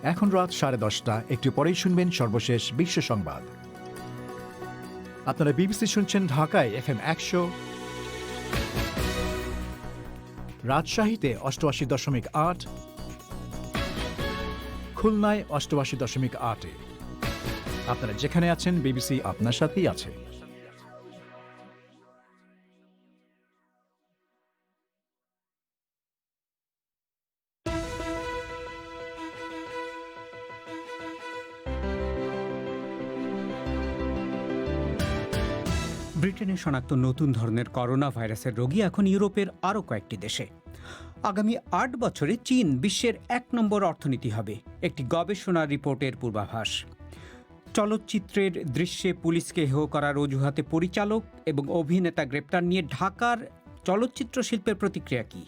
এখন রাত 10:30, একটু পরেই শুনবেন সর্বশেষ বিশ্ব সংবাদ। আপনারা বিবিসি শুনছেন ঢাকায় FM 100, রাজশাহীতে 88.8, খুলনায় 88.8। আপনারা যেখানে আছেন, বিবিসি আপনার সাথেই আছে। ব্রিটেনে শনাক্ত নতুন ধরনের করোনা ভাইরাসের রোগী এখন ইউরোপের আরও কয়েকটি দেশে। আগামী 8 বছরে চীন বিশ্বের 1 নম্বর অর্থনীতি হবে, একটি গবেষণা রিপোর্টের পূর্বাভাস। চলচ্চিত্রের দৃশ্যে পুলিশকে হেয় করার অজুহাতে পরিচালক এবং অভিনেতা গ্রেপ্তার নিয়ে ঢাকার চলচ্চিত্র শিল্পের প্রতিক্রিয়া কি?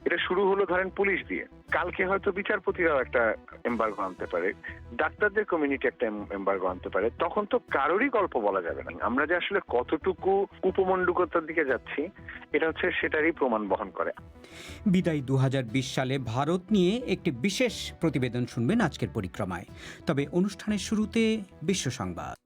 এটা শুরু হলো ধরেন পুলিশ দিয়ে, কালকে হয়তো বিচারপতিরাও একটা এমবার্গো আনতে পারে, ডাক্তারদের কমিউনিটি একটা এমবার্গো আনতে পারে। তখন তো কারোরই গল্প বলা যাবে না। আমরা যে আসলে কতটুকু উপমণ্ডুকতার দিকে যাচ্ছি, এটা হচ্ছে সেটারই প্রমাণ বহন করে। বিদায় 2020 সালে ভারত নিয়ে একটি বিশেষ প্রতিবেদন শুনবেন আজকের পরিক্রমায়। তবে অনুষ্ঠানের শুরুতে বিশ্ব সংবাদ।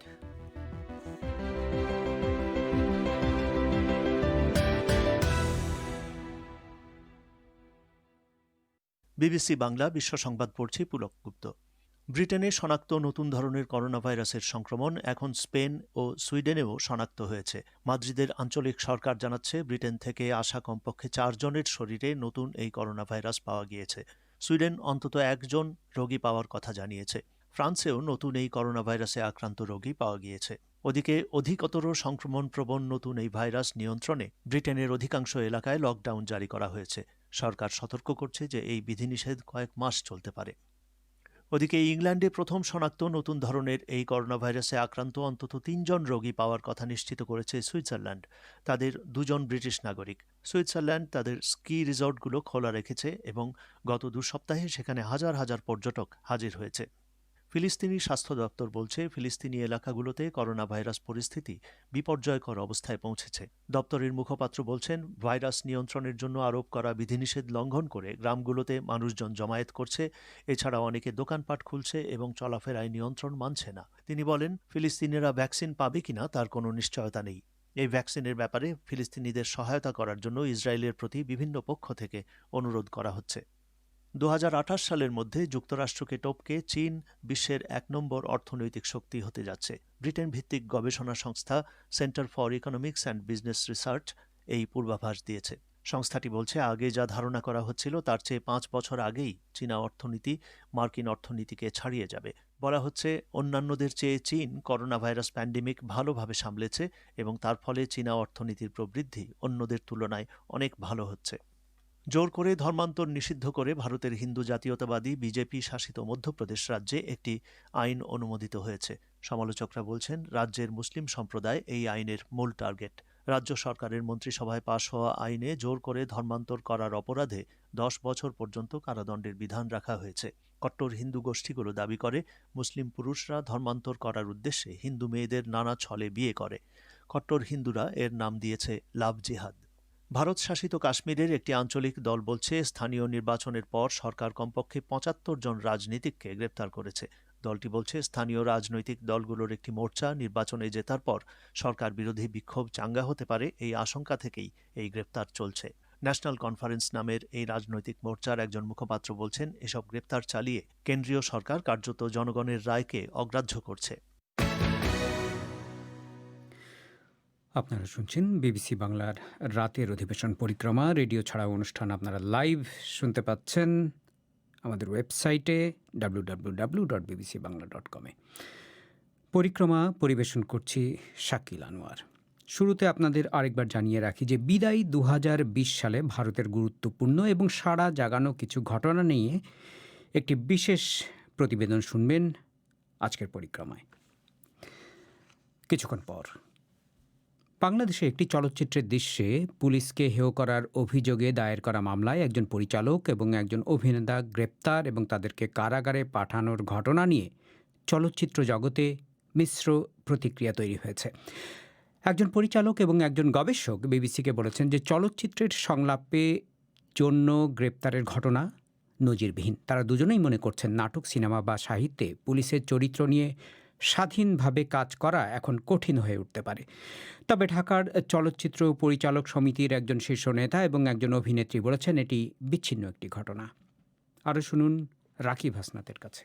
বিবিসি বাংলা বিশ্ব সংবাদ পড়ছি পুলক গুপ্ত। ব্রিটেনে শনাক্ত নতুন ধরনের করোনা ভাইরাসের সংক্রমণ এখন স্পেন ও সুইডেনেও শনাক্ত হয়েছে। মাদ্রিদের আঞ্চলিক সরকার জানাচ্ছে, ব্রিটেন থেকে আসা কমপক্ষে 4 জনের শরীরে নতুন এই করোনা ভাইরাস পাওয়া গিয়েছে। সুইডেন অন্তত 1 জন রোগী পাওয়ার কথা জানিয়েছে। ফ্রান্সেও নতুন এই করোনা ভাইরাসে আক্রান্ত রোগী পাওয়া গিয়েছে। ওদিকে অধিকতর সংক্রমণপ্রবণ নতুন এই ভাইরাস নিয়ন্ত্রণে ব্রিটেনের অধিকাংশ এলাকায় লকডাউন জারি করা হয়েছে। সরকার সতর্ক করছে যে এই বিধিনিষেধ কয়েক মাস চলতে পারে। ওদিকে ইংল্যান্ডে প্রথম শনাক্ত নতুন ধরনের এই করোনা ভাইরাসে আক্রান্ত অন্তত 3 জন রোগী পাওয়ার কথা নিশ্চিত করেছে সুইজারল্যান্ড। তাদের 2 জন ব্রিটিশ নাগরিক। সুইজারল্যান্ড তাদের স্কি রিসর্টগুলো খোলা রেখেছে এবং গত 2 সপ্তাহে সেখানে হাজার হাজার পর্যটক হাজির হয়েছে। ফিলিস্তিনি স্বাস্থ্য দপ্তর বলছে, ফিলিস্তিনি এলাকাগুলোতে করোনা ভাইরাস পরিস্থিতি বিপর্যয়কর অবস্থায় পৌঁছেছে। দপ্তরের মুখপাত্র বলছেন, ভাইরাস নিয়ন্ত্রণের জন্য আরোপ করা বিধিনিষেধ লঙ্ঘন করে গ্রামগুলোতে মানুষজন জমায়েত করছে। এছাড়া অনেকে দোকানপাট খুলছে এবং চলাফেরায় নিয়ন্ত্রণ মানছে না। তিনি বলেন, ফিলিস্তিনিরা ভ্যাকসিন পাবে কিনা তার কোনো নিশ্চয়তা নেই। এই ভ্যাকসিনের ব্যাপারে ফিলিস্তিনিদের সহায়তা করার জন্য ইসরায়েলের প্রতি বিভিন্ন পক্ষ থেকে অনুরোধ করা হচ্ছে। 2028 সালের মধ্যে যুক্তরাষ্ট্রকে টপকে চীন বিশ্বের 1 নম্বর অর্থনৈতিক শক্তি হতে যাচ্ছে। ব্রিটেন ভিত্তিক গবেষণা সংস্থা centre for economics and business research এই পূর্বাভাস দিয়েছে। সংস্থাটি বলছে, আগে যা ধারণা করা হচ্ছিল তার চেয়ে 5 বছর আগেই চীনা অর্থনীতি মার্কিন অর্থনীতিকে ছাড়িয়ে যাবে। বলা হচ্ছে, অন্যান্যদের চেয়ে চীন করোনা ভাইরাস প্যান্ডেমিক ভালোভাবে সামলেছে এবং তার ফলে চীনা অর্থনীতির প্রবৃদ্ধি অন্যদের তুলনায় অনেক ভালো হচ্ছে। জোর করে ধর্মান্তর নিষিদ্ধ করে ভারতের হিন্দু জাতীয়তাবাদী বিজেপি শাসিত মধ্যপ্রদেশ রাজ্যে একটি আইন অনুমোদিত হয়েছে। সমালোচকরা বলছেন, রাজ্যের মুসলিম সম্প্রদায় এই আইনের মূল টার্গেট। রাজ্য সরকারের মন্ত্রিসভায় পাশ হওয়া আইনে জোর করে ধর্মান্তর করার অপরাধে 10 বছর পর্যন্ত কারাদণ্ডের বিধান রাখা হয়েছে। কট্টর হিন্দু গোষ্ঠীগুলো দাবি করে, মুসলিম পুরুষরা ধর্মান্তর করার উদ্দেশ্যে হিন্দু মেয়েদের নানা ছলে বিয়ে করে। কট্টর হিন্দুরা এর নাম দিয়েছে লাভ জিহাদ। ভারত শাসিত কাশ্মীরের একটি আঞ্চলিক দল বলছে, স্থানীয় নির্বাচনের পর সরকার কমপক্ষে 75 জন রাজনীতিককে গ্রেপ্তার করেছে। দলটি বলছে, স্থানীয় রাজনৈতিক দলগুলোর একটি মোর্চা নির্বাচনে জেতার পর সরকার বিরোধী বিক্ষোভ চাঙ্গা হতে পারে, এই আশঙ্কা থেকেই এই গ্রেপ্তার চলছে। ন্যাশনাল কনফারেন্স নামের এই রাজনৈতিক মোর্চার একজন মুখপাত্র বলছেন, এসব গ্রেপ্তার চালিয়ে কেন্দ্রীয় সরকার কার্যত জনগণের রায়কে অগ্রাহ্য করছে। আপনারা শুনছেন বিবিসি বাংলার রাতের অধিবেশন পরিক্রমা। রেডিও ছাড়া অনুষ্ঠান আপনারা লাইভ শুনতে পাচ্ছেন আমাদের ওয়েবসাইটে www.bbcbangla.com-এ। পরিক্রমা পরিবেশন করছি শাকিল আনোয়ার। শুরুতে আপনাদের আরেকবার জানিয়ে রাখি যে বিদায়ী 2020 সালে ভারতের গুরুত্বপূর্ণ এবং সাড়া জাগানো কিছু ঘটনা নিয়ে একটি বিশেষ প্রতিবেদন শুনবেন আজকের পরিক্রমায়। কিছুক্ষণ পর বাংলাদেশে একটি চলচ্চিত্রের দৃশ্যে পুলিশকে হেয় করার অভিযোগে দায়ের করা মামলায় একজন পরিচালক এবং একজন অভিনেতা গ্রেপ্তার এবং তাদেরকে কারাগারে পাঠানোর ঘটনা নিয়ে চলচ্চিত্র জগতে মিশ্র প্রতিক্রিয়া তৈরি হয়েছে। একজন পরিচালক এবং একজন গবেষক বিবিসিকে বলেছেন যে চলচ্চিত্রের সংলাপে জন্য গ্রেপ্তারের ঘটনা নজিরবিহীন। তারা দুজনেই মনে করছেন নাটক, সিনেমা বা সাহিত্যে পুলিশের চরিত্র নিয়ে স্বাধীনভাবে কাজ করা এখন কঠিন হয়ে উঠতে পারে। তবে ঢাকার চলচ্চিত্র পরিচালক সমিতির একজন শীর্ষ নেতা এবং একজন অভিনেত্রী বলেছেন এটি বিচ্ছিন্ন একটি ঘটনা। আরও শুনুন রাকিব হাসনাতের কাছে।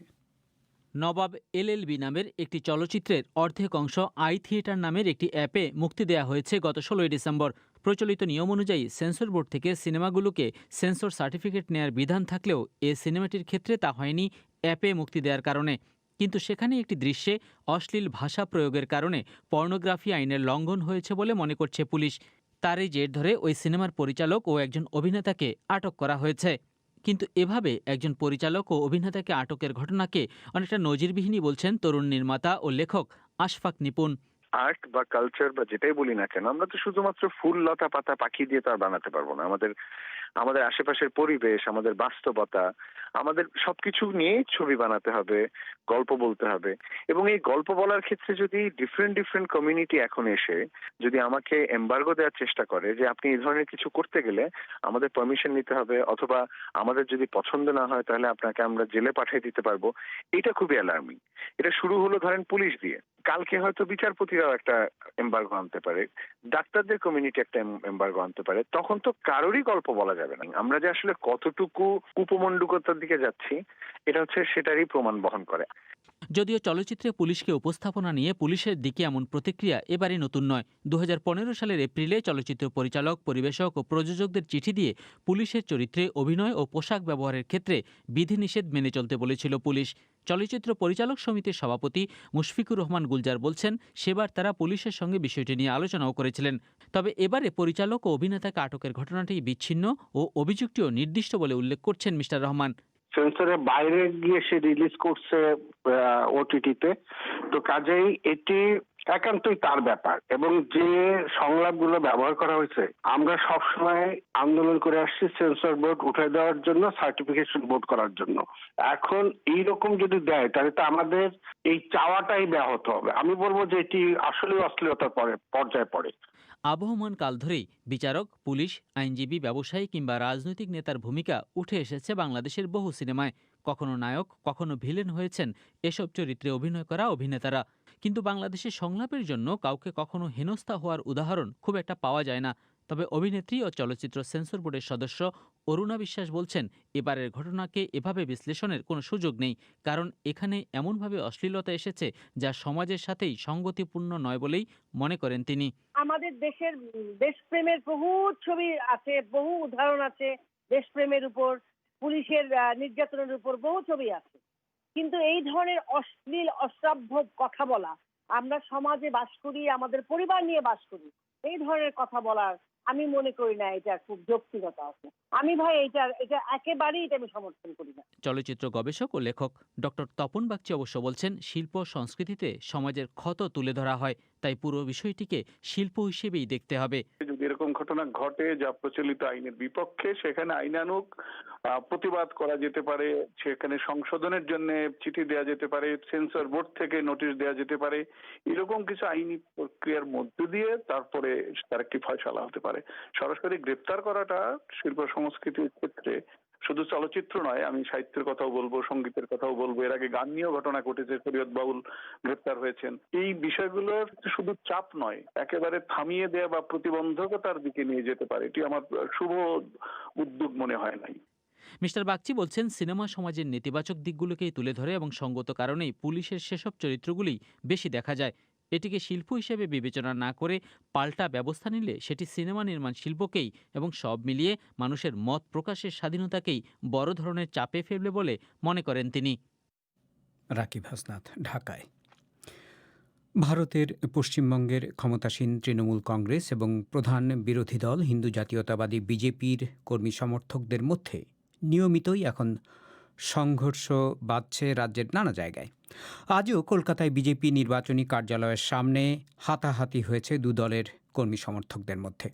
নবাব এলএলবি নামের একটি চলচ্চিত্রের অর্ধেক অংশ আই থিয়েটার নামের একটি অ্যাপে মুক্তি দেওয়া হয়েছে গত ১৬ই ডিসেম্বর। প্রচলিত নিয়ম অনুযায়ী সেন্সর বোর্ড থেকে সিনেমাগুলোকে সেন্সর সার্টিফিকেট নেয়ার বিধান থাকলেও এ সিনেমাটির ক্ষেত্রে তা হয়নি অ্যাপে মুক্তি দেওয়ার কারণে। কিন্তু সেখানে একটি দৃশ্যে অশ্লীল ভাষা প্রয়োগের কারণে পর্নোগ্রাফি আইনের লঙ্ঘন হয়েছে বলে মনে করছে পুলিশ। তারই জের ধরে ওই সিনেমার পরিচালক ও একজন অভিনেতাকে আটক করা হয়েছে। কিন্তু এভাবে একজন পরিচালক ও অভিনেতাকে আটকের ঘটনাকে অনেকটা নজিরবিহীনই বলছেন তরুণ নির্মাতা ও লেখক আশফাক নিপুণ। আর্ট বা কালচার বা যেটাই বলি না কেন, আমরা তো শুধুমাত্র ফুল, লতা, পাতা, পাখি দিয়ে তো আর বানাতে পারবো না। আমাদের আশেপাশের পরিবেশ, আমাদের বাস্তবতা, আমাদের সবকিছু নিয়ে ছবি বানাতে হবে, গল্প বলতে হবে। এবং এই গল্প বলার ক্ষেত্রে যদি ডিফারেন্ট কমিউনিটি এখন এসে যদি আমাকে এমবার্গো দেওয়ার চেষ্টা করে যে আপনি এই ধরনের কিছু করতে গেলে আমাদের পারমিশন নিতে হবে, অথবা আমাদের যদি পছন্দ না হয় তাহলে আপনাকে আমরা জেলে পাঠিয়ে দিতে পারবো, এটা খুবই অ্যালার্মিং। এটা শুরু হলো ধরেন পুলিশ দিয়ে, কালকে হয়তো বিচারপতিরাও একটা এমবার্গো আনতে পারে, ডাক্তারদের কমিউনিটি একটা এমবার্গো আনতে পারে। তখন তো কারোরই গল্প বলা যাবে না। আমরা যে আসলে কতটুকু উপমণ্ডুকতার দিকে যাচ্ছি এটা হচ্ছে সেটারই প্রমাণ বহন করে। যদিও চলচ্চিত্রে পুলিশকে উপস্থাপনা নিয়ে পুলিশের দিকে এমন প্রতিক্রিয়া এবারই নতুন নয়। ২০১৫ সালের এপ্রিলে চলচ্চিত্র পরিচালক, পরিবেশক ও প্রযোজকদের চিঠি দিয়ে পুলিশের চরিত্রে অভিনয় ও পোশাক ব্যবহারের ক্ষেত্রে বিধিনিষেধ মেনে চলতে বলেছিল পুলিশ। চলচ্চিত্র পরিচালক সমিতির সভাপতি মুশফিকুর রহমান গুলজার বলছেন সেবার তারা পুলিশের সঙ্গে বিষয়টি নিয়ে আলোচনাও করেছিলেন। তবে এবারে পরিচালক ও অভিনেতাকে আটকের ঘটনাটি বিচ্ছিন্ন ও অভিযুক্তও নির্দিষ্ট বলে উল্লেখ করছেন মিস্টার রহমান। সেন্সরের বাইরে গিয়ে সে রিলিজ করছে ওটিটিতে, তো কাজেই এটি একান্তই তার ব্যাপার। এবং যে সংলাপগুলো ব্যবহার করা হয়েছে, আমরা সবসময় আন্দোলন করে আসছি সেন্সর বোর্ড উঠে দেওয়ার জন্য, সার্টিফিকেশন বোর্ড করার জন্য। এখন এইরকম যদি দেয় তাহলে তো আমাদের এই চাওয়াটাই ব্যাহত হবে। আমি বলবো যে এটি আসলে অশ্লীলতার পর্যায়ে পড়ে। আবহমান কাল ধরেই বিচারক, পুলিশ, আইনজীবী, ব্যবসায়ী কিংবা রাজনৈতিক নেতার ভূমিকা উঠে এসেছে বাংলাদেশের বহু সিনেমায়। কখনো নায়ক, কখনো ভিলেন হয়েছেন এসব চরিত্রে অভিনয় করা অভিনেতারা। কিন্তু বাংলাদেশের সংলাপের জন্য কাউকে কখনো হেনস্থা হওয়ার উদাহরণ খুব একটা পাওয়া যায় না। তবে অভিনেত্রী ও চলচ্চিত্র সেন্সর বোর্ডের সদস্য অরুণা বিশ্বাস বলছেন এবারের ঘটনাকে এভাবে বিশ্লেষণের কোনো সুযোগ নেই, কারণ এখানে এমনভাবে অশ্লীলতা এসেছে যা সমাজের সাথেই সঙ্গতিপূর্ণ নয় বলেই মনে করেন তিনি। আমাদের দেশের দেশপ্রেমের বহু ছবি আছে, বহু উদাহরণ আছে দেশপ্রেমের উপর, পুলিশের নির্যাতনের উপর বহু ছবি আছে। কিন্তু এই ধরনের অশ্লীল, অশ্রাব্য কথা বলা, আমরা সমাজে বাস করি, আমাদের পরিবার নিয়ে বাস করি, এই ধরনের কথা বলার আমি মনে করি না এটা খুব যৌক্তিকতা আছে। আমি ভাই এটা একেবারেই এটা আমি সমর্থন করি না। চলচ্চিত্র গবেষক ও লেখক ডক্টর তপন বাগচি অবশ্য বলছেন শিল্প সংস্কৃতিতে সমাজের ক্ষত তুলে ধরা হয়, তাই পুরো বিষয়টিকে শিল্প হিসেবেই দেখতে হবে। যদি এরকম ঘটনা ঘটে যা প্রচলিত আইনের বিপক্ষে, সেখানে আইনানুগ প্রতিবাদ করা যেতে পারে, সেখানে সংশোধনের জন্য চিঠি দেওয়া যেতে পারে, সেন্সর বোর্ড থেকে নোটিশ দেওয়া যেতে পারে। এরকম কিছু আইনি প্রক্রিয়ার মধ্য দিয়ে তারপরে তার একটি ফয়সালা হতে পারে। সরাসরি গ্রেপ্তার করাটা শিল্প সংস্কৃতির ক্ষেত্রে শুধু চলচ্চিত্র নয়, আমি সাহিত্যের কথাও বলবো, সঙ্গীতের কথাও বলবো। এর আগে গান নিয়েও ঘটনা ঘটেছে, শরীয়ত বাউল গ্রেপ্তার হয়েছেন। এই বিষয়গুলোর শুধু চাপ নয়, একেবারে থামিয়ে দেয়া বা প্রতিবন্ধকতার দিকে নিয়ে যেতে পারে, এটি আমার শুভ উদ্যোগ মনে হয় নাই। মিস্টার বাগচি বলছেন সিনেমা সমাজের নেতিবাচক দিকগুলোকেই তুলে ধরে এবং সঙ্গত কারণেই পুলিশের সেসব চরিত্রগুলি বেশি দেখা যায়। এটিকে শিল্প হিসেবে বিবেচনা না করে পাল্টা ব্যবস্থা নিলে সেটি সিনেমা নির্মাণ শিল্পকেই এবং সব মিলিয়ে মানুষের মত প্রকাশের স্বাধীনতাকেই বড় ধরনের চাপে ফেলবে বলে মনে করেন তিনি। রাকিব হাসনাত, ঢাকায়। ভারতের পশ্চিমবঙ্গের ক্ষমতাসীন তৃণমূল কংগ্রেস এবং প্রধান বিরোধী দল হিন্দু জাতীয়তাবাদী বিজেপির কর্মী সমর্থকদের মধ্যে নিয়মিতই এখন সংঘর্ষ বাধছে রাজ্যের নানা জায়গায়। আজও কলকাতায় বিজেপি নির্বাচনী কার্যালয়ের সামনে হাতাহাতি হয়েছে দু দলের কর্মী সমর্থকদের মধ্যে।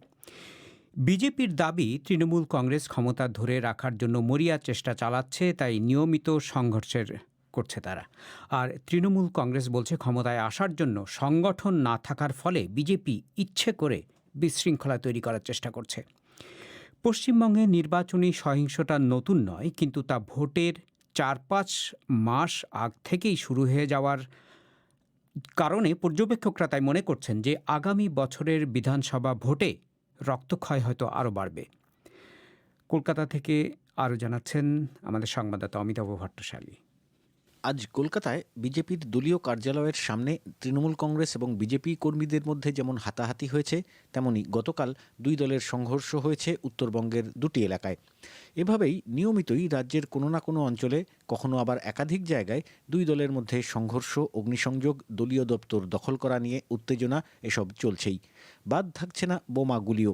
বিজেপির দাবি তৃণমূল কংগ্রেস ক্ষমতা ধরে রাখার জন্য মরিয়া চেষ্টা চালাচ্ছে, তাই নিয়মিত সংঘর্ষের করছে তারা। আর তৃণমূল কংগ্রেস বলছে ক্ষমতায় আসার জন্য সংগঠন না থাকার ফলে বিজেপি ইচ্ছে করে বিশৃঙ্খলা তৈরি করার চেষ্টা করছে। পশ্চিমবঙ্গে নির্বাচনী সহিংসতা নতুন নয়, কিন্তু তা ভোটের 4-5 মাস আগ থেকেই শুরু হয়ে যাওয়ার কারণে পর্যবেক্ষকরা তাই মনে করছেন যে আগামী বছরের বিধানসভা ভোটে রক্তক্ষয় হয়তো আরও বাড়বে। কলকাতা থেকে আরও জানাচ্ছেন আমাদের সংবাদদাতা অমিতাভ ভট্টশালী। আজ কলকাতায় বিজেপির দলীয় কার্যালয়ের সামনে তৃণমূল কংগ্রেস এবং বিজেপি কর্মীদের মধ্যে যেমন হাতাহাতি হয়েছে, তেমনি গতকাল দুই দলের সংঘর্ষ হয়েছে উত্তরবঙ্গের দুটি এলাকায়। এভাবেই নিয়মিতই রাজ্যের কোনো না কোনো অঞ্চলে, কখনো আবার একাধিক জায়গায় দুই দলের মধ্যে সংঘর্ষ, অগ্নিসংযোগ, দলীয় দপ্তর দখল করা নিয়ে উত্তেজনা এসব চলছেই। বাদ থাকছে না বোমাগুলিও।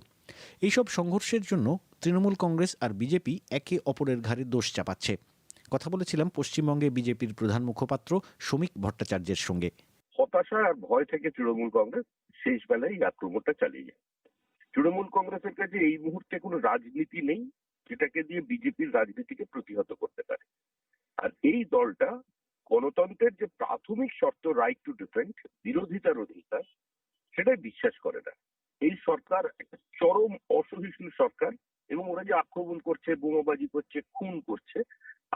এইসব সংঘর্ষের জন্য তৃণমূল কংগ্রেস আর বিজেপি একে অপরের ঘাড়ে দোষ চাপাচ্ছে। কথা বলেছিলাম পশ্চিমবঙ্গে বিজেপির প্রধান মুখপাত্র শ্রমিক ভট্টাচার্যের সঙ্গে। হতাশা আর ভয় থেকে তৃণমূল কংগ্রেস শেষ বেলায় এই আক্রমণটা চালিয়ে যায়। তৃণমূল কংগ্রেসের কাছে এই মুহূর্তে কোনো রাজনীতি নেই যেটাকে দিয়ে বিজেপির রাজনীতিকে প্রতিহত করতে পারে। আর এই দলটা গণতন্ত্রের যে প্রাথমিক শর্ত রাইট টু ডিফেন্ড, বিরোধিতার অধিকার, সেটাই বিশ্বাস করে না। এই সরকার একটা চরম অসহিষ্ণু সরকার, এবং ওরা যে আক্রমণ করছে, বোমাবাজি করছে, খুন করছে,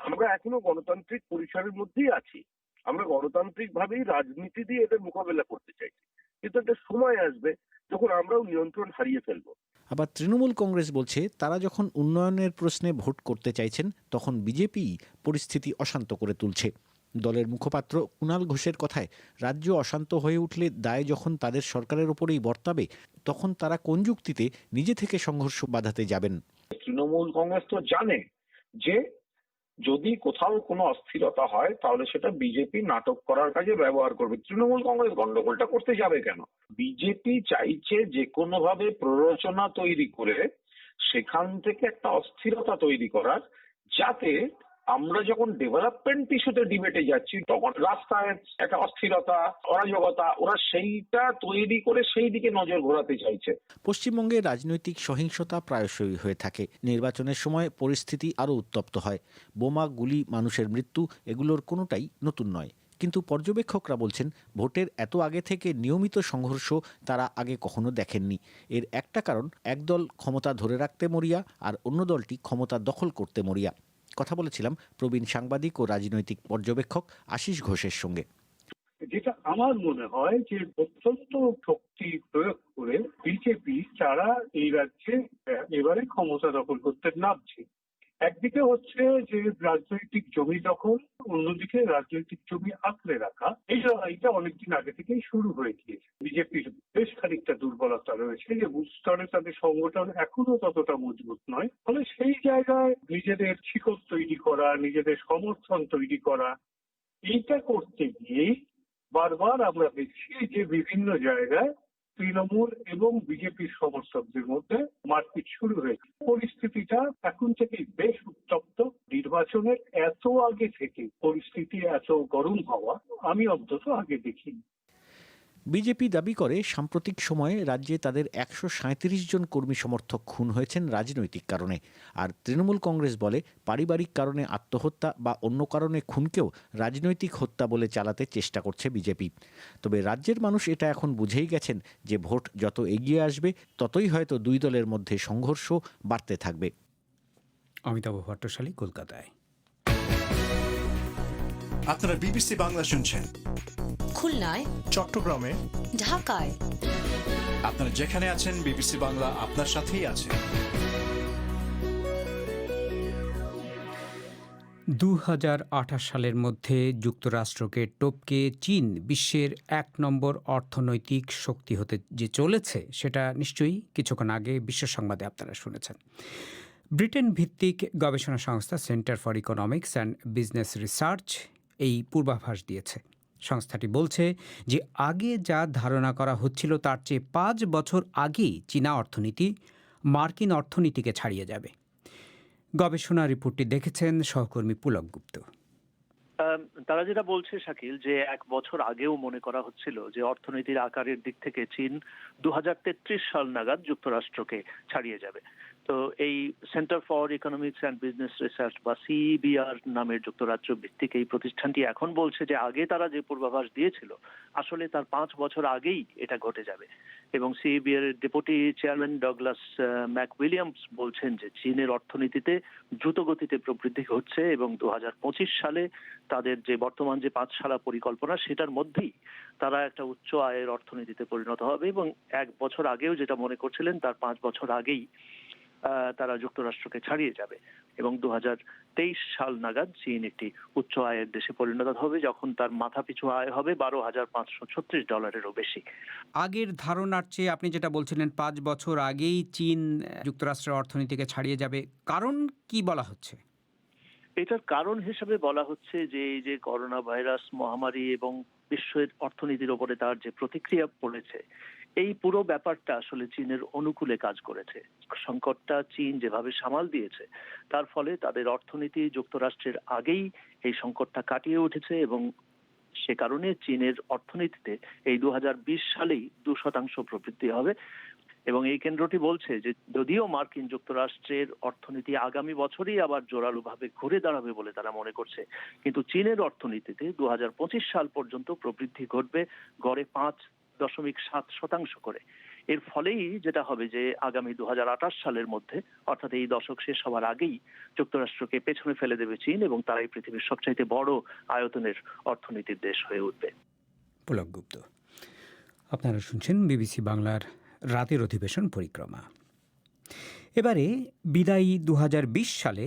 আমরা এখনো গণতান্ত্রিক পরিসরের মধ্যেই আছি। আমরা গণতান্ত্রিক ভাবেই রাজনীতি দিয়ে এদের মোকাবেলা করতে চাইছি, কিন্তু একটা সময় আসবে যখন আমরাও নিয়ন্ত্রণ হারিয়ে ফেলবো। আবার তৃণমূল কংগ্রেস বলছে তারা যখন উন্নয়নের প্রশ্নে ভোট করতে চাইছেন, তখন বিজেপি পরিস্থিতি অশান্ত করে তুলছে। দলের মুখপাত্র কুণাল ঘোষের কথায়, রাজ্য অশান্ত হয়ে উঠলে দায় যখন তাদের সরকারের উপরেই বর্তাবে, তখন তারা কোন যুক্তিতে নিজে থেকে সংঘর্ষ বাধাতে যাবেন? তৃণমূল কংগ্রেস তো জানে যে যদি কোথাও কোনো অস্থিরতা হয় তাহলে সেটা বিজেপি নাটক করার কাজে ব্যবহার করবে। তৃণমূল কংগ্রেস গন্ডগোলটা করতে যাবে কেন? বিজেপি চাইছে যে কোনো ভাবে প্ররোচনা তৈরি করে সেখান থেকে একটা অস্থিরতা তৈরি করার, যাতে আমরা যখন ডেভেলপমেন্ট ইস্যুতে ডিবেটে যাচ্ছি তখন রাস্তায় একটা অস্থিরতা, অরাজকতা, ওরা সেইটা তৈরি করে সেই দিকে নজর ঘোরাতে চাইছে। পশ্চিমবঙ্গে রাজনৈতিক সহিংসতা প্রায়শই হয়ে থাকে। নির্বাচনের সময় পরিস্থিতি আরও উত্তপ্ত হয়। বোমা, গুলি, মানুষের মৃত্যু, এগুলোর কোনোটাই নতুন নয়। কিন্তু পর্যবেক্ষকরা বলছেন, ভোটের এত আগে থেকে নিয়মিত সংঘর্ষ তারা আগে কখনো দেখেননি। এর একটা কারণ, একদল ক্ষমতা ধরে রাখতে মরিয়া আর অন্য দলটি ক্ষমতা দখল করতে মরিয়া। কথা বলেছিলাম প্রবীণ সাংবাদিক ও রাজনৈতিক পর্যবেক্ষক আশিস ঘোষের সঙ্গে। যেটা আমার মনে হয় যে অত্যন্ত শক্তি প্রয়োগ করে বিজেপি তারা এই রাজ্যে এবারে ক্ষমতা দখল করতে নামছে। একদিকে হচ্ছে যে রাজনৈতিক জমি দখল, অন্যদিকে রাজনৈতিক জমি আঁকড়ে রাখা। এই লড়াইটা অনেকদিন আগে থেকেই শুরু হয়ে গিয়েছে। বিজেপির বেশ খানিকটা দুর্বলতা রয়েছে, যে বুথ স্তরে তাদের সংগঠন এখনো ততটা মজবুত নয়। ফলে সেই জায়গায় নিজেদের শিকড় তৈরি করা, নিজেদের সমর্থন তৈরি করা, এইটা করতে গিয়েই বারবার আমরা দেখছি যে বিভিন্ন জায়গায় তৃণমূল এবং বিজেপির সমর্থকদের মধ্যে মারপিট শুরু হয়েছে। পরিস্থিতিটা এখন থেকেই বেশ উত্তপ্ত। নির্বাচনের এত আগে থেকে পরিস্থিতি এত গরম হওয়া আমি অন্তত আগে দেখিনি। বিজেপি দাবি করে, সাম্প্রতিক সময়ে রাজ্যে তাদের 137 জন কর্মী সমর্থক খুন হয়েছেন রাজনৈতিক কারণে। আর তৃণমূল কংগ্রেস বলে, পারিবারিক কারণে আত্মহত্যা বা অন্য কারণে খুনকেও রাজনৈতিক হত্যা বলে চালাতে চেষ্টা করছে বিজেপি। তবে রাজ্যের মানুষ এটা এখন বুঝেই গেছেন যে ভোট যত এগিয়ে আসবে ততই হয়তো দুই দলের মধ্যে সংঘর্ষ বাড়তে থাকবে। অমিতাভ ভট্টশালী, কলকাতায়। আপনারা বিবিসি বাংলা শুনছেন খুলনায়, চট্টগ্রামে, ঢাকায়। আপনারা যেখানে আছেন বিবিসি বাংলা আপনার সাথেই আছে। 2028 সালের মধ্যে যুক্তরাষ্ট্রকে টপকে চীন বিশ্বের 1 নম্বর অর্থনৈতিক শক্তি হতে যে চলেছে, সেটা নিশ্চয়ই কিছুক্ষণ আগে বিশ্ব সংবাদে আপনারা শুনেছেন। ব্রিটেন ভিত্তিক গবেষণা সংস্থা centre for economics and business research এই পূর্বাভাস দিয়েছে। সংস্থাটি বলছে যে আগে যা ধারণা করা হচ্ছিল তার চেয়ে 5 বছর আগেই চীনা অর্থনীতি মার্কিন অর্থনীতিকে ছাড়িয়ে যাবে। গবেষণা রিপোর্টটি দেখেছেন সহকর্মী পুলক গুপ্ত। তারা যেটা বলছে শাকিল, যে 1 বছর আগেও মনে করা হচ্ছিল যে অর্থনীতির আকারের দিক থেকে চীন 2033 সাল নাগাদ যুক্তরাষ্ট্রকে ছাড়িয়ে যাবে। তো এই centre for economics and business research বা সিইবিআর নামের যুক্তরাজ্য ভিত্তিক এই প্রতিষ্ঠানটি এখন বলছে যে আগে তারা যে পূর্বাভাস দিয়েছিল আসলে তার 5 বছর আগেই এটা ঘটে যাবে। এবং সিইবিআর এর ডেপুটি চেয়ারম্যান ডগলাস ম্যাকউইলিয়ামস বলছেন যে চীনের অর্থনীতিতে দ্রুত গতিতে প্রবৃদ্ধি ঘটছে এবং 2025 সালে তাদের যে বর্তমান যে 5 সালা পরিকল্পনা সেটার মধ্যেই তারা একটা উচ্চ আয়ের অর্থনীতিতে পরিণত হবে এবং 1 বছর আগেও যেটা মনে করছিলেন তার 5 বছর আগেই তারা যুক্তরাষ্ট্রকে ছাড়িয়ে যাবে এবং 2023 সাল নাগাদ চীন একটি উচ্চ আয়ের দেশে পরিণত হবে যখন তার মাথাপিছু আয় হবে $12,536 বেশি। আগের ধারণার চেয়ে আপনি যেটা বলছিলেন 5 বছর আগেই চীন যুক্তরাষ্ট্রের অর্থনীতিকে ছাড়িয়ে যাবে, কারণ কি বলা হচ্ছে? এটার কারণ হিসেবে বলা হচ্ছে যে এই যে করোনা ভাইরাস মহামারী এবং বিশ্বের অর্থনীতির উপরে তার যে প্রতিক্রিয়া পড়েছে এই পুরো ব্যাপারটা আসলে চীনের অনুকূলে কাজ করেছে। সংকটটা চীন যেভাবে সামাল দিয়েছে তার ফলে তাদের অর্থনীতি যুক্তরাষ্ট্রের আগেই এই সংকটটা কাটিয়ে উঠেছে এবং সে কারণে চীনের অর্থনীতিতে এই 2020 সালেই 2% প্রবৃদ্ধি হবে। এবং এই কেন্দ্রটি বলছে যে যদিও মার্কিন যুক্তরাষ্ট্রের অর্থনীতি আগামী বছরই আবার জোরালোভাবে ঘুরে দাঁড়াবে বলে তারা মনে করছে, কিন্তু চীনের অর্থনীতিতে 2025 সাল পর্যন্ত প্রবৃদ্ধি ঘটবে গড়ে 5.7% করে। এর ফলেই যেটা হবে যে আগামী 2028 সালের মধ্যে অর্থাৎ এই দশক শেষ হওয়ার আগেই যুক্তরাষ্ট্রকে পেছনে ফেলে দেবে চীন এবং তারাই পৃথিবীর সবচাইতে বড় আয়তনের অর্থনীতির দেশ হয়ে উঠবে। পুলক গুপ্ত, আপনারা শুনছেন বিবিসি বাংলার রাতের অধিবেশন পরিক্রমা। এবারে বিদায়ী 2020 সালে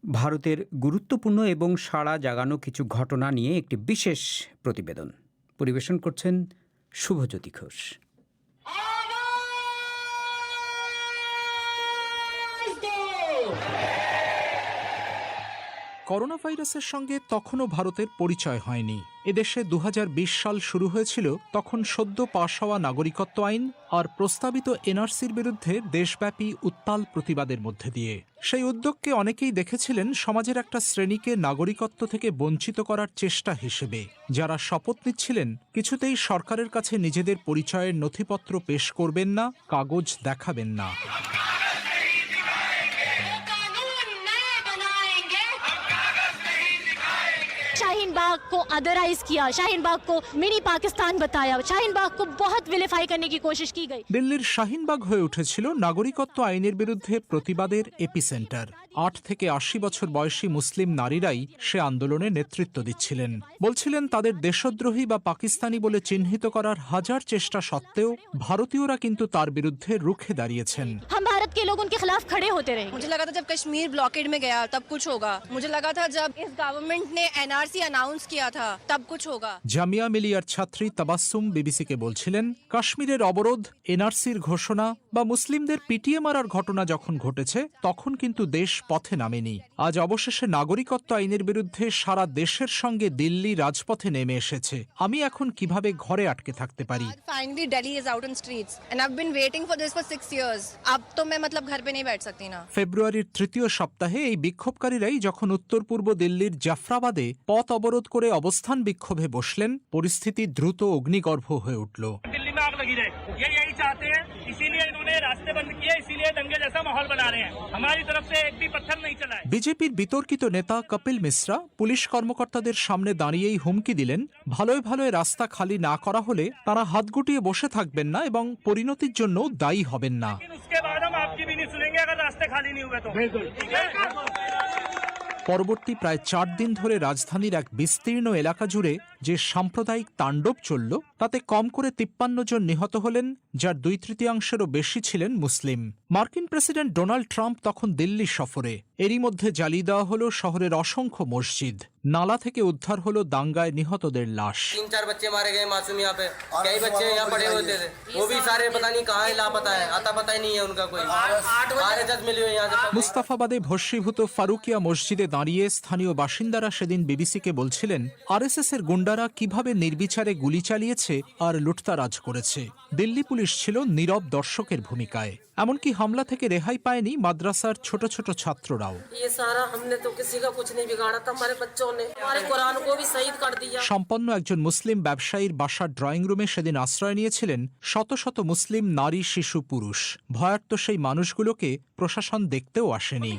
ভারতের গুরুত্বপূর্ণ এবং সাড়া জাগানো কিছু ঘটনা নিয়ে একটি বিশেষ প্রতিবেদন পরিবেশন করছেন শুভজ্যোতি ঘোষ। করোনা ভাইরাসের সঙ্গে তখনও ভারতের পরিচয় হয়নি। এদেশে 2020 সাল শুরু হয়েছিল তখন সদ্য পাশ হওয়া নাগরিকত্ব আইন আর প্রস্তাবিত এনআরসির বিরুদ্ধে দেশব্যাপী উত্তাল প্রতিবাদের মধ্যে দিয়ে। সেই উদ্যোগকে অনেকেই দেখেছিলেন সমাজের একটা শ্রেণীকে নাগরিকত্ব থেকে বঞ্চিত করার চেষ্টা হিসেবে, যারা শপথ নিচ্ছিলেন কিছুতেই সরকারের কাছে নিজেদের পরিচয়ের নথিপত্র পেশ করবেন না, কাগজ দেখাবেন না। शाहीन बाग को अदराइज किया, शाहीन बाग को मिनी पाकिस्तान बताया, शाहीन बाग को बहुत विलिफाई करने की कोशिश की गई। দিল্লির শাহিনবাগ হয়ে উঠেছিল নাগরিকত্ব আইনের বিরুদ্ধে প্রতিবাদের এপিসেন্টার। 8 থেকে 80 বছর বয়সী মুসলিম নারীরাই সে আন্দোলনে নেতৃত্ব দিচ্ছিলেন। বলছিলেন তাদের দেশদ্রোহী বা পাকিস্তানি বলে চিহ্নিত করার হাজার চেষ্টা সত্ত্বেও ভারতীয়রা কিন্তু তার বিরুদ্ধে রুখে দাঁড়িয়েছেন। हम भारत के लोग उनके खिलाफ खड़े होते रहे। मुझे लगा था जब कश्मीर ब्लॉकेड में गया तब कुछ होगा, मुझे लगा था जब इस गवर्नमेंट ने एनआरसी अनाउंस किया था तब कुछ होगा। জামিয়া মিলিয়ার ছাত্রী তাবাসসুম বিবিসিকে বলছিলেন কাশ্মীরের অবরোধ, এনআরসির ঘোষণা বা মুসলিমদের পিটিয়ে মারার ঘটনা যখন ঘটেছে তখন কিন্তু দেশ পথে নামেনি। আজ অবশেষে নাগরিকত্ব আইনের বিরুদ্ধে সারা দেশের সঙ্গে দিল্লি রাজপথে নেমে এসেছে। আমি এখন কিভাবে ঘরে আটকে থাকতে পারি? Finally Delhi is out on streets and I've been waiting for this for 6 years. अब तो मैं मतलब घर पे नहीं बैठ सकती ना। ফেব্রুয়ারির তৃতীয় সপ্তাহে এই বিক্ষোভকারীরাই যখন উত্তর পূর্ব দিল্লির জাফরাবাদে পথ অবরোধ করে অবস্থান বিক্ষোভে বসলেন, পরিস্থিতি দ্রুত অগ্নিগর্ভ হয়ে উঠল। বিজেপির বিতর্কিত নেতা কপিল মিশ্রা পুলিশ কর্মকর্তাদের সামনে দাঁড়িয়েই হুমকি দিলেন ভালোয় ভালোয় রাস্তা খালি না করা হলে তারা হাত গুটিয়ে বসে থাকবেন না এবং পরিণতির জন্য দায়ী হবেন না। পরবর্তী প্রায় 4 দিন ধরে রাজধানীর এক বিস্তীর্ণ এলাকা জুড়ে যে সাম্প্রদায়িক তাণ্ডব চলল তাতে কম করে 53 জন নিহত হলেন, যার 2/3 বেশি ছিলেন মুসলিম। মার্কিন প্রেসিডেন্ট ডোনাল্ড ট্রাম্প তখন দিল্লি সফরে। এরই মধ্যে জ্বালিয়ে দেওয়া হলো শহরের অসংখ্য মসজিদ। নালা থেকে উদ্ধার হলো দাঙ্গায় নিহতদের লাশ। 3-4 बच्चे मारे गए मासूम यहाँ पे, कई बच्चे यहाँ पड़े होते थे, वो भी सारे पता नहीं कहाँ है, लापता है, आता पता ही नहीं है उनका कोई। 8 मिली हुई यहाँ से। মুস্তাফাবাদে ভস্মীভূত ফারুকিয়া মসজিদে দাঁড়িয়ে স্থানীয় বাসিন্দারা সেদিন বিবিসিকে বলছিলেন আরএসএস এর গুন্ডারা কিভাবে নির্বিচারে গুলি চালিয়েছে আর লুটতারাজ করেছে। দিল্লি পুলিশ ছিল নীরব দর্শকের ভূমিকায়। এমনকি হামলা থেকে রেহাই পায়নি মাদ্রাসার ছোট ছোট ছাত্ররাও। ये सारा हमने तो किसी का कुछ नहीं बिगाड़ा था, हमारे बच्चों उन्होंने हमारे कुरान को भी शहीद कर दिया। সম্পন্ন একজন মুসলিম ব্যবসায়ীর বাসার ড্রয়িং রুমে সেদিন আশ্রয় নিয়েছিলেন শত শত মুসলিম নারী, শিশু, পুরুষ। ভয়ার্ত সেই মানুষগুলোকে প্রশাসন দেখতেও আসেনি।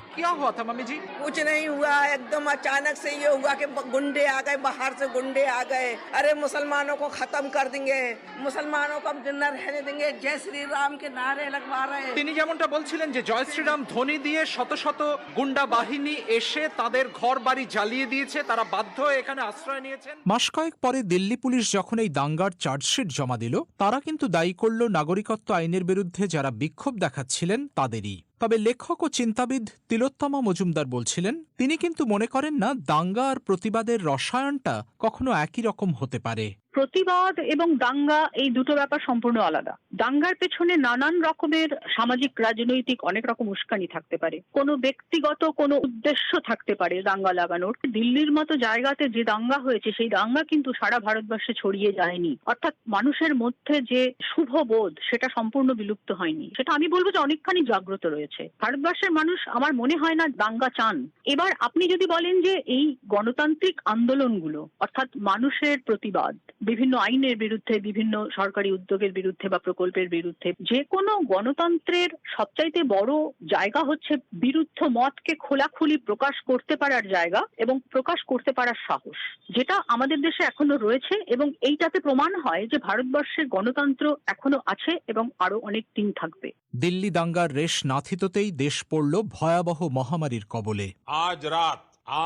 कुछ नहीं हुआ, एकदम अचानक से ये हुआ कि गुंडे आ गए, बाहर से गुंडे आ गए। अरे मुसलमानों को खत्म कर देंगे, मुसलमानों को हम जिंदा रहने देंगे, जय श्री राम के नारे लगवा रहे। তিনি যেমনটা বলছিলেন যে জয় শ্রীরাম ধ্বনি দিয়ে শত শত গুন্ডা বাহিনী এসে তাদের ঘর বাড়ি জ্বালিয়ে দিয়েছে, তারা বাধ্য হয়ে এখানে আশ্রয় নিয়েছেন। মাস কয়েক পরে দিল্লি পুলিশ যখন এই দাঙ্গার চার্জশিট জমা দিল, তারা কিন্তু দায়ী করল নাগরিকত্ব আইনের বিরুদ্ধে যারা বিক্ষোভ দেখাচ্ছিলেন তাদেরই। তবে লেখক ও চিন্তাবিদ তিলোত্তমা মজুমদার বলছিলেন, তিনি কিন্তু মনে করেন না দাঙ্গা আর প্রতিবাদের রসায়নটা কখনো একই রকম হতে পারে। প্রতিবাদ এবং দাঙ্গা এই দুটো ব্যাপার সম্পূর্ণ আলাদা। দাঙ্গার পেছনে নানান রকমের সামাজিক, রাজনৈতিক অনেক রকম উস্কানি থাকতে পারে, কোনো ব্যক্তিগত কোনো উদ্দেশ্য থাকতে পারে দাঙ্গা লাগানোর। দিল্লির মতো জায়গাতে যে দাঙ্গা হয়েছে সেই দাঙ্গা কিন্তু সারা ভারতবর্ষে ছড়িয়ে যায়নি, অর্থাৎ মানুষের মধ্যে যে শুভ বোধ সেটা সম্পূর্ণ বিলুপ্ত হয়নি। সেটা আমি বলবো যে অনেকখানি জাগ্রত রয়েছে। ভারতবর্ষের মানুষ আমার মনে হয় না দাঙ্গা চান। এবার আপনি যদি বলেন যে এই গণতান্ত্রিক আন্দোলনগুলো, অর্থাৎ মানুষের প্রতিবাদ বিভিন্ন আইনের বিরুদ্ধে, বিভিন্ন সরকারি উদ্যোগের বিরুদ্ধে বা প্রকল্পের বিরুদ্ধে, যে কোনো গণতন্ত্রের সবচাইতে বড় জায়গা হচ্ছে বিরুদ্ধ মতকে খোলাখুলি প্রকাশ করতে পারার জায়গা এবং প্রকাশ করতে পারার সাহস, যেটা আমাদের দেশে এখনো রয়েছে। এবং এইটাতে প্রমাণ হয় যে ভারতবর্ষের গণতন্ত্র এখনো আছে এবং আরো অনেক দিন থাকবে। দিল্লি দাঙ্গার রেশ না থিততেই দেশ পড়ল ভয়াবহ মহামারীর কবলে।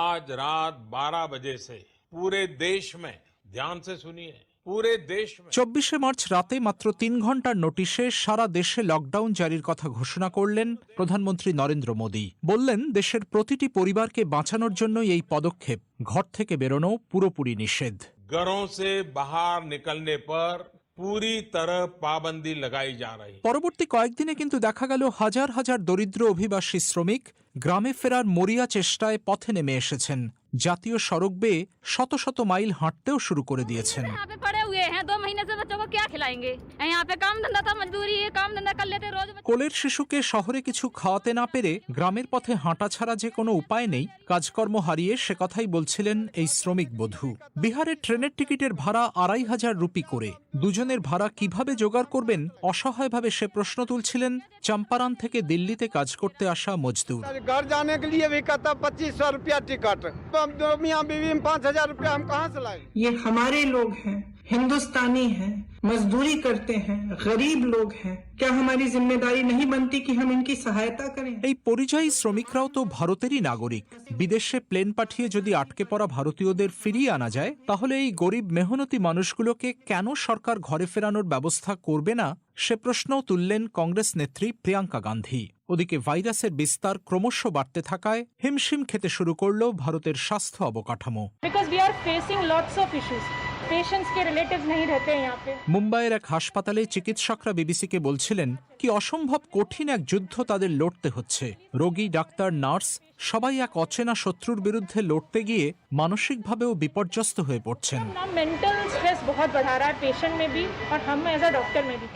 आज रात 12 बजे से पूरे देश में, ध्यान से सुनिए, पूरे देश में 24 মার্চ রাতে মাত্র 3 ঘন্টার নোটিশে সারা দেশে লকডাউন জারির কথা ঘোষণা করলেন প্রধানমন্ত্রী নরেন্দ্র মোদী। বললেন, দেশের প্রতিটি পরিবারকে বাঁচানোর জন্যই এই পদক্ষেপ। ঘর থেকে বেরোনো পুরোপুরি নিষেধ। घरों से बाहर निकलने पर पूरी तरह पाबंदी लगाई जा रही। পরবর্তী কয়েকদিনে কিন্তু দেখা গেল হাজার হাজার দরিদ্র অভিবাসী শ্রমিক গ্রামে ফেরার মরিয়া চেষ্টায় পথে নেমে এসেছেন। জাতীয় সড়ক বেয়ে শত শত মাইল হাঁটতেও শুরু করে দিয়েছেন। কোলের শিশুকে শহরে কিছু খাওয়াতে না পেরে গ্রামের পথে হাঁটা ছাড়া যে কোনো উপায় নেই, কাজকর্ম হারিয়ে সে কথাই বলছিলেন এই শ্রমিক বধূ। বিহারের ট্রেনের টিকিটের ভাড়া 2500 রুপি করে। দুজনের ভাড়া কিভাবে জোগাড় করবেন অসহায়ভাবে সে প্রশ্ন তুলছিলেন চম্পারণ থেকে দিল্লিতে কাজ করতে আসা মজদুর। घर जाने के लिए भी कहता 2500 रुपया टिकट, मियाँ बीवी में 5000 रुपया हम कहाँ से लाए। ये हमारे लोग हैं, हिंदुस्तानी हैं, मजदूरी करते हैं, गरीब लोग हैं। क्या हमारी जिम्मेदारी नहीं बनती कि हम इनकी सहायता करें? এই পরিযায়ী শ্রমিকরাও তো ভারতেরই নাগরিক। বিদেশে প্লেন পাঠিয়ে যদি আটকে পড়া ভারতীয়দের ফিরিয়ে আনা যায়, তাহলে এই গরিব মেহনতি মানুষগুলোকে কেন সরকার ঘরে ফেরানোর ব্যবস্থা করবে না, সে প্রশ্নও তুললেন কংগ্রেস নেত্রী প্রিয়াঙ্কা গান্ধী। ওদিকে ভাইরাসের বিস্তার ক্রমশ বাড়তে থাকায় হিমশিম খেতে শুরু করল ভারতের স্বাস্থ্য অবকাঠামো। মুম্বাইয়ের এক হাসপাতালে চিকিৎসকরা বিবিসিকে বলছিলেন, কি অসম্ভব কঠিন এক যুদ্ধ তাদের লড়তে হচ্ছে। রোগী, ডাক্তার, নার্স সবাই এক অচেনা শত্রুর বিরুদ্ধে লড়তে গিয়ে মানসিকভাবেও বিপর্যস্ত হয়ে পড়ছেন।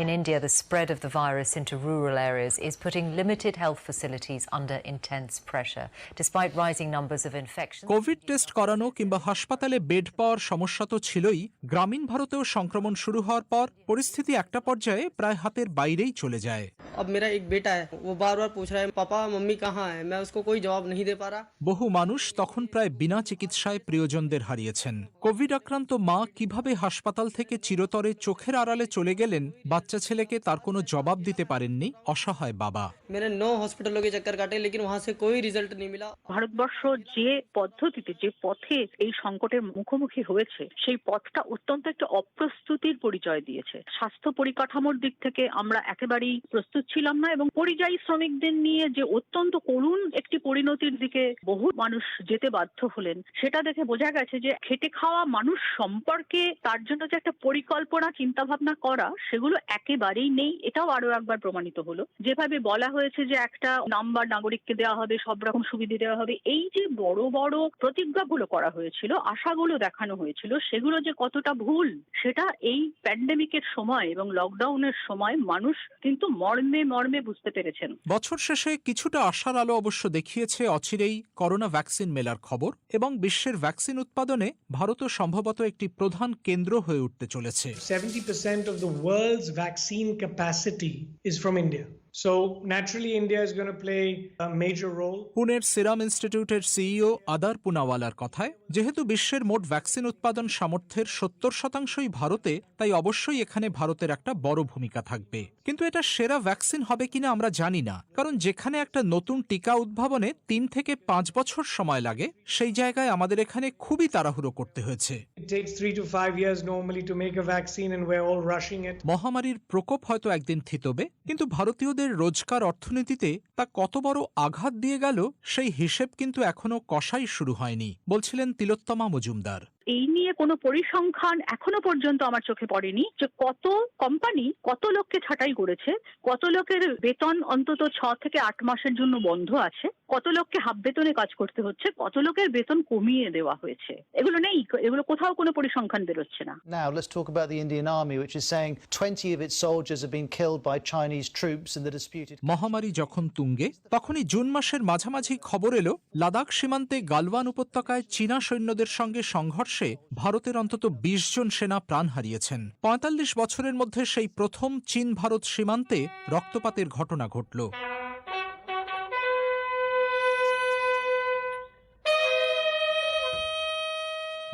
In India, the spread of the virus into rural areas is putting limited health facilities under intense pressure, despite rising numbers of infections. Covid test করানো কিংবা হাসপাতালে বেড পাওয়ার সমস্যা তো ছিলই, গ্রামীণ ভারতেও সংক্রমণ শুরু হওয়ার পর পরিস্থিতি একটা পর্যায়ে প্রায় হাতের বাইরেই চলে যায়। अब मेरा एक बेटा है, वो बार-बार पूछ रहा है पापा मम्मी कहाँ है, मैं उसको कोई जवाब नहीं दे पा रहा। বহু মানুষ তখন প্রায় বিনা চিকিৎসায় প্রিয়জনদের হারিয়েছেন। কোভিড আক্রান্ত মা কিভাবে হাসপাতাল থেকে চিরতরে চোখের আড়ালে চলে গেলেন, বাচ্চা ছেলেকে তার কোনো জবাব দিতে পারেননি অসহায় বাবা। मैंने 9 हॉस्पिटलों के चक्कर काटे, लेकिन वहाँ से कोई रिजल्ट नहीं मिला। ভারতবর্ষ যে পদ্ধতিতে, যে পথে এই সংকটের মুখোমুখি হয়েছে, সেই পথটা অত্যন্ত একটা অপ্রস্তুতির পরিচয় দিয়েছে। স্বাস্থ্য পরিকাঠামোর দিক থেকে আমরা একেবারেই প্রস্তুত ছিলাম না এবং পরিযায়ী শ্রমিকদের নিয়ে যে অত্যন্ত করুণ একটি পরিণতির দিকে বহু মানুষ যেতে বাধ্য হলেন, সেটা দেখে বোঝা গেছে যে খেটে খাওয়া মানুষ সম্পর্কে তার জন্য যে একটা পরিকল্পনা, চিন্তা ভাবনা করা, সেগুলো একেবারেই নেই। এটাও আরো একবার প্রমাণিত হলো। যেভাবে বলা হয়েছে যে একটা নাম্বার নাগরিককে দেওয়া হবে, সব রকম সুবিধা দেওয়া হবে, এই যে বড় বড় প্রতিজ্ঞাগুলো করা হয়েছিল, আশাগুলো দেখানো হয়েছিল, সেগুলো যে কতটা ভুল, সেটা এই প্যান্ডেমিকের সময় এবং লকডাউনের সময় মানুষ কিন্তু মর্মে মর্মে বুঝতে পেরেছেন। বছর শেষে কিছুটা আশার আলো অবশ্য দেখিয়েছে অচিরেই করোনা ভ্যাকসিন মেলার খবর, এবং বিশ্বের ভ্যাকসিন উৎপাদনে ভারতও সম্ভবত একটি প্রধান কেন্দ্র হয়ে উঠতে চলেছে। 70% of the world's vaccine capacity is from India. So naturally India is going to play a major role. পুনের সিরাম ইনস্টিটিউটের সিইও আদার পুনাওয়ালার কথায়, যেহেতু বিশ্বের মোট ভ্যাকসিন উৎপাদন সামর্থ্যের 70%ই ভারতে, তাই অবশ্যই এখানে ভারতের একটা বড় ভূমিকা থাকবে। কিন্তু এটা সেরা ভ্যাকসিন হবে কিনা আমরা জানি না, কারণ যেখানে একটা নতুন টিকা উদ্ভাবনে 3 থেকে 5 বছর সময় লাগে, সেই জায়গায় আমাদের এখানে খুবই তাড়াহুড়ো করতে হয়েছে। It takes 3 to 5 years normally to make a vaccine and we're all rushing it. মহামারীর প্রকোপ হয়তো একদিন থিতবে, কিন্তু ভারতীয়দের রোজকার অর্থনীতিতে তা কত বড় আঘাত দিয়ে গেল সেই হিসেব কিন্তু এখনো কষাই শুরু হয়নি, বলছিলেন তিলোত্তমা মজুমদার। এই নিয়ে কোনো পরিসংখ্যান এখনো পর্যন্ত আমার চোখে পড়েনি যে কত কোম্পানি কত লোককে ছাঁটাই করেছে, কত লোকের বেতন অন্তত 6 থেকে 8 মাসের জন্য বন্ধ আছে, কত লোককে হাফ বেতনে কাজ করতে হচ্ছে, কত লোকের বেতন কমিয়ে দেওয়া হয়েছে। এগুলো নেই, এগুলো কোথাও কোনো পরিসংখ্যান বেরোচ্ছে না। Now let's talk about the Indian Army, which is saying 20 of its soldiers have been killed by Chinese troops in the disputed. মহামারী যখন তুঙ্গে, তখনই জুন মাসের মাঝামাঝি খবর এলো লাদাখ সীমান্তে গালওয়ান উপত্যকায় চীনা সৈন্যদের সঙ্গে সংঘর্ষে ভারতের অন্তত 20 জন সেনা প্রাণ হারিয়েছেন। 45 বছরের মধ্যে সেই প্রথম চীন ভারত সীমান্তে রক্তপাতের ঘটনা ঘটল।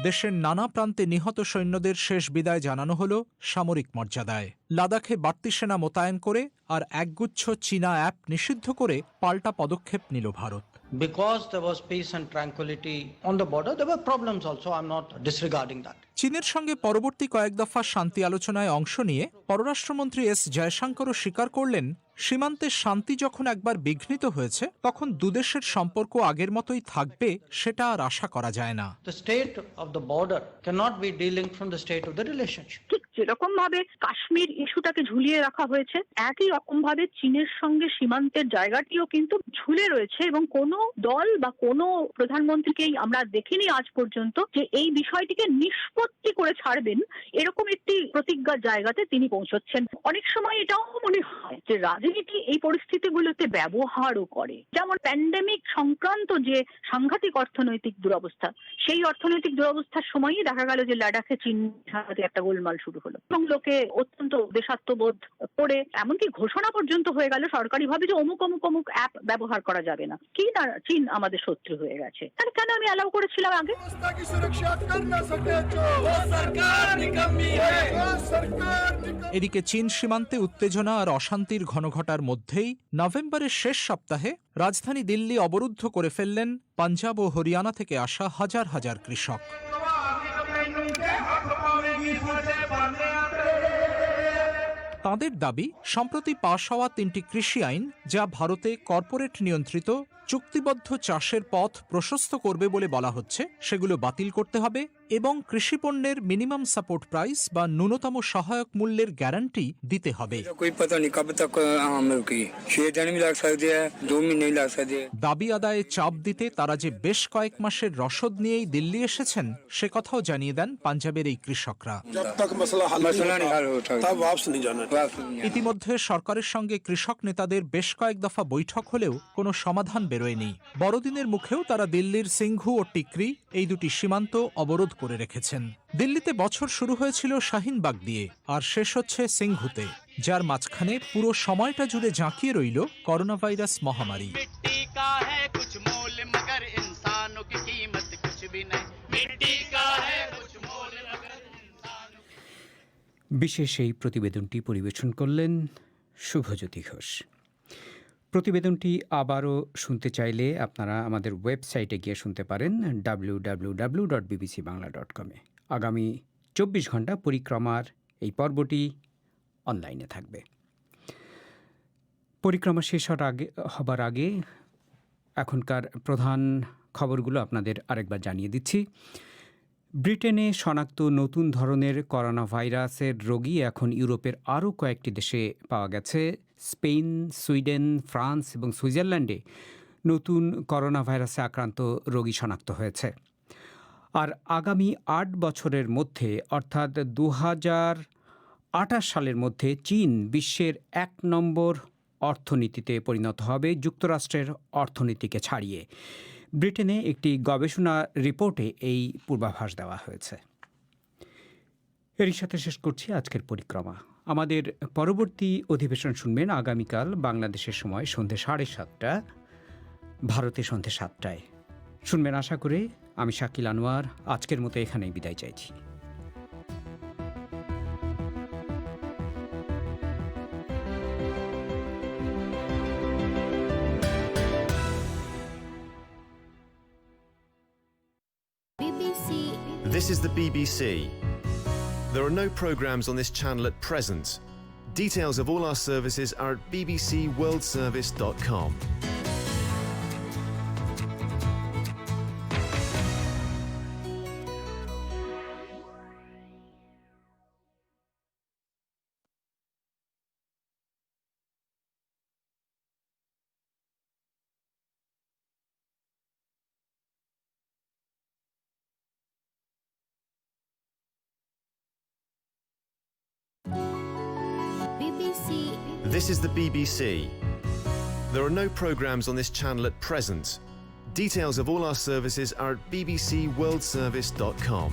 দেশের নানা প্রান্তে নিহত সৈন্যদের শেষ বিদায় জানানো হল সামরিক মর্যাদায়। লাদাখে বাড়তি সেনা মোতায়েন করে আর একগুচ্ছ চীনা অ্যাপ নিষিদ্ধ করে পাল্টা পদক্ষেপ নিল Bharat. Because there was peace and tranquility on the border, there were problems also. I'm not disregarding that. চীনের সঙ্গে পরবর্তী কয়েক দফা শান্তি আলোচনায় অংশ নিয়ে পররাষ্ট্রমন্ত্রী এস জয়শঙ্করও স্বীকার করলেন, সীমান্তে শান্তি যখন একবার বিঘ্নিত হয়েছে, তখন দুদেশের সম্পর্ক আগের মতোই থাকবে সেটা আর আশা করা যায় না। The state of the border cannot be dealing from the state of the relationship. ঠিক যেরকম ভাবে কাশ্মীর ইস্যুটাকে ঝুলিয়ে রাখা হয়েছে, একই রকম ভাবে চীনের সঙ্গে সীমান্তের জায়গাটিও কিন্তু ঝুলে রয়েছে, এবং কোনো দল বা কোনো প্রধানমন্ত্রীকেই আমরা দেখিনি আজ পর্যন্ত যে এই বিষয়টিকে নিষ্পত্তি করে ছাড়বেন এরকম একটি প্রতিজ্ঞার জায়গাতে তিনি পৌঁছচ্ছেন। অনেক সময় এটাও মনে হয় যে রাজনীতি এই পরিস্থিতিগুলোতে ব্যবহারও করে, যেমন প্যান্ডেমিক সংক্রান্ত যে সাংঘাতিক অর্থনৈতিক দুরবস্থা, সেই অর্থনৈতিক দুরবস্থার সময়ই দেখা গেল যে লাদাখে চীন সাথে একটা গোলমাল শুরু হলো, এবং লোকে অত্যন্ত দেশাত্মবোধ করে এমনকি ঘোষণা পর্যন্ত হয়ে গেল সরকারিভাবে যে অমুক অমুক অমুক অ্যাপ ব্যবহার করা যাবে না। কি না, চীন আমাদের শত্রু হয়ে গেছে, তাহলে কেন আমি অ্যালাউ করেছিলাম আগে? এদিকে চীন সীমান্তে উত্তেজনা আর অশান্তির ঘনঘটার মধ্যেই নভেম্বরের শেষ সপ্তাহে রাজধানী দিল্লি অবরুদ্ধ করে ফেললেন পাঞ্জাব ও হরিয়ানা থেকে আসা হাজার হাজার কৃষক। তাঁদের দাবি, সম্প্রতি পাশ হওয়া 3টি কৃষি আইন, যা ভারতে কর্পোরেট নিয়ন্ত্রিত চুক্তিবদ্ধ চাষের পথ প্রশস্ত করবে বলে বলা হচ্ছে, সেগুলো বাতিল করতে হবে এবং কৃষিপণ্যের মিনিমাম সাপোর্ট প্রাইস বা ন্যূনতম সহায়ক মূল্যের গ্যারান্টি দিতে হবে। দাবি আদায়ে চাপ দিতে তারা যে বেশ কয়েক মাসের রসদ নিয়েই দিল্লি এসেছেন, সে কথাও জানিয়ে দেন পাঞ্জাবের এই কৃষকরা। ইতিমধ্যে সরকারের সঙ্গে কৃষক নেতাদের বেশ কয়েক দফা বৈঠক হলেও কোনো সমাধান বেরোয়নি। বড়দিনের মুখেও তারা দিল্লির সিংঘু ও টিকরি, এই দুটি সীমান্ত অবরোধ করে রেখেছেন। দিল্লিতে বছর শুরু হয়েছিল শাহিনবাগ দিয়ে আর শেষ হচ্ছে সিংঘুতে, যার মাঝখানে পুরো সময়টা জুড়ে জাঁকিয়ে রইল করোনা ভাইরাস মহামারী। বিশেষ এই প্রতিবেদনটি পরিবেশন করলেন শুভজ্যোতি ঘোষ। প্রতিবেদনটি আবারও শুনতে চাইলে আপনারা আমাদের ওয়েবসাইটে গিয়ে শুনতে পারেন www.bbcbangla.com। আগামী 24 ঘন্টা পরিক্রমার এই পর্বটি অনলাইনে থাকবে। পরিক্রমা শেষ হবার আগে এখনকার প্রধান খবরগুলো আপনাদের আরেকবার জানিয়ে দিচ্ছি। ব্রিটেনে শনাক্ত নতুন ধরনের করোনা ভাইরাসের রোগী এখন ইউরোপের আরও কয়েকটি দেশে পাওয়া গেছে। স্পেন, সুইডেন, ফ্রান্স এবং সুইজারল্যান্ডে নতুন করোনা ভাইরাসে আক্রান্ত রোগী শনাক্ত হয়েছে। আর আগামী 8 বছরের মধ্যে, অর্থাৎ 2028 সালের মধ্যে চীন বিশ্বের 1 নম্বর অর্থনীতিতে পরিণত হবে যুক্তরাষ্ট্রের অর্থনীতিকে ছাড়িয়ে। ব্রিটেনে একটি গবেষণা রিপোর্টে এই পূর্বাভাস দেওয়া হয়েছে। এরই সাথে শেষ করছি আজকের পরিক্রমা। আমাদের পরবর্তী অধিবেশন শুনবেন আগামীকাল বাংলাদেশের সময় সন্ধ্যে 7:30, ভারতে সন্ধ্যে 7টায়। শুনবেন আশা করে। আমি শাকিল আনোয়ার আজকের মতো এখানেই বিদায় চাইছি। This is the BBC. There are no programmes on this channel at present. Details of all our services are at bbcworldservice.com. This is the BBC. There are no programmes on this channel at present. Details of all our services are at bbcworldservice.com.